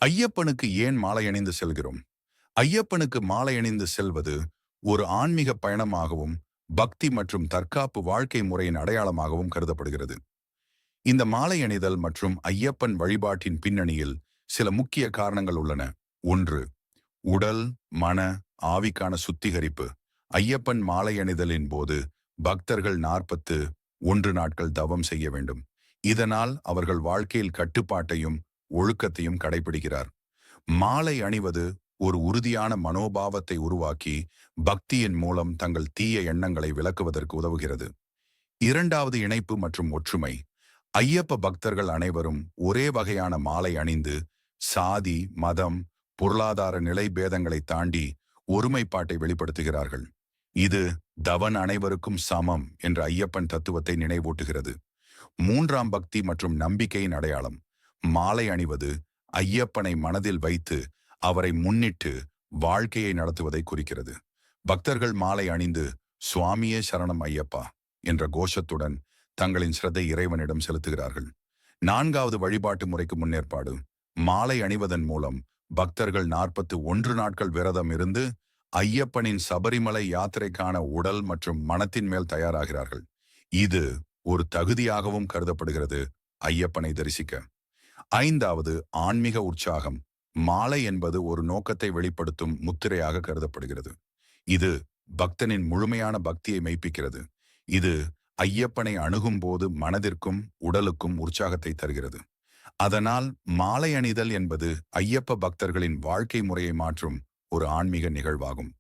ஐயப்பனுக்கு ஏன் மாலை அணிந்து செல்கிறோம்? ஐயப்பனுக்கு மாலை அணிந்து செல்வது ஒரு ஆன்மீக பயணமாகவும், பக்தி மற்றும் தற்காப்பு வாழ்க்கை முறையின் அடையாளமாகவும் கருதப்படுகிறது. இந்த மாலை அணிதல் மற்றும் ஐயப்பன் வழிபாட்டின் பின்னணியில் சில முக்கிய காரணங்கள் உள்ளன. 1. உடல், மன, ஆவிக்கான சுத்திகரிப்பு. ஐயப்பன் மாலை அணிதலின் போது பக்தர்கள் 41 நாட்கள் தவம் செய்ய வேண்டும். இதனால் அவர்கள் வாழ்க்கையில் கட்டுப்பாட்டையும் ஒழுக்கத்தையும் கடைபிடிக்கிறார். மாலை அணிவது ஒரு உறுதியான மனோபாவத்தை உருவாக்கி பக்தியின் மூலம் தங்கள் தீய எண்ணங்களை விலக்குவதற்கு உதவுகிறது. 2வது, இணைப்பு மற்றும் ஒற்றுமை. ஐயப்ப பக்தர்கள் அனைவரும் ஒரே வகையான மாலை அணிந்து சாதி, மதம், பொருளாதார நிலை பேதங்களை தாண்டி ஒருமைப்பாட்டை வெளிப்படுத்துகிறார்கள். இது தவன் அனைவருக்கும் சமம் என்ற ஐயப்பன் தத்துவத்தை நினைவூட்டுகிறது. 3ஆம், பக்தி மற்றும் நம்பிக்கையின் அடையாளம். மாலை அணிவது ஐயப்பனை மனதில் வைத்து அவரை முன்னிட்டு வாழ்க்கையை நடத்துவதை குறிக்கிறது. பக்தர்கள் மாலை அணிந்து சுவாமியே சரணம் ஐயப்பா என்ற கோஷத்துடன் தங்களின் சிரத்தை இறைவனிடம் செலுத்துகிறார்கள். 4வது, வழிபாட்டு முறைக்கு முன்னேற்பாடு. மாலை அணிவதன் மூலம் பக்தர்கள் 41 நாட்கள் விரதம் இருந்து ஐயப்பனின் சபரிமலை யாத்திரைக்கான உடல் மற்றும் மனத்தின் மேல் தயாராகிறார்கள். இது ஒரு தகுதியாகவும் கருதப்படுகிறது ஐயப்பனை தரிசிக்க. 5வது, ஆன்மீக உற்சாகம். மாலை என்பது ஒரு நோக்கத்தை வெளிப்படுத்தும் முத்திரையாக கருதப்படுகிறது. இது பக்தனின் முழுமையான பக்தியை மெய்ப்பிக்கிறது. இது ஐயப்பனை அணுகும் போது மனதிற்கும் உடலுக்கும் உற்சாகத்தை தருகிறது. அதனால் மாலை அணிதல் என்பது ஐயப்ப பக்தர்களின் வாழ்க்கை முறையை மாற்றும் ஒரு ஆன்மீக நிகழ்வாகும்.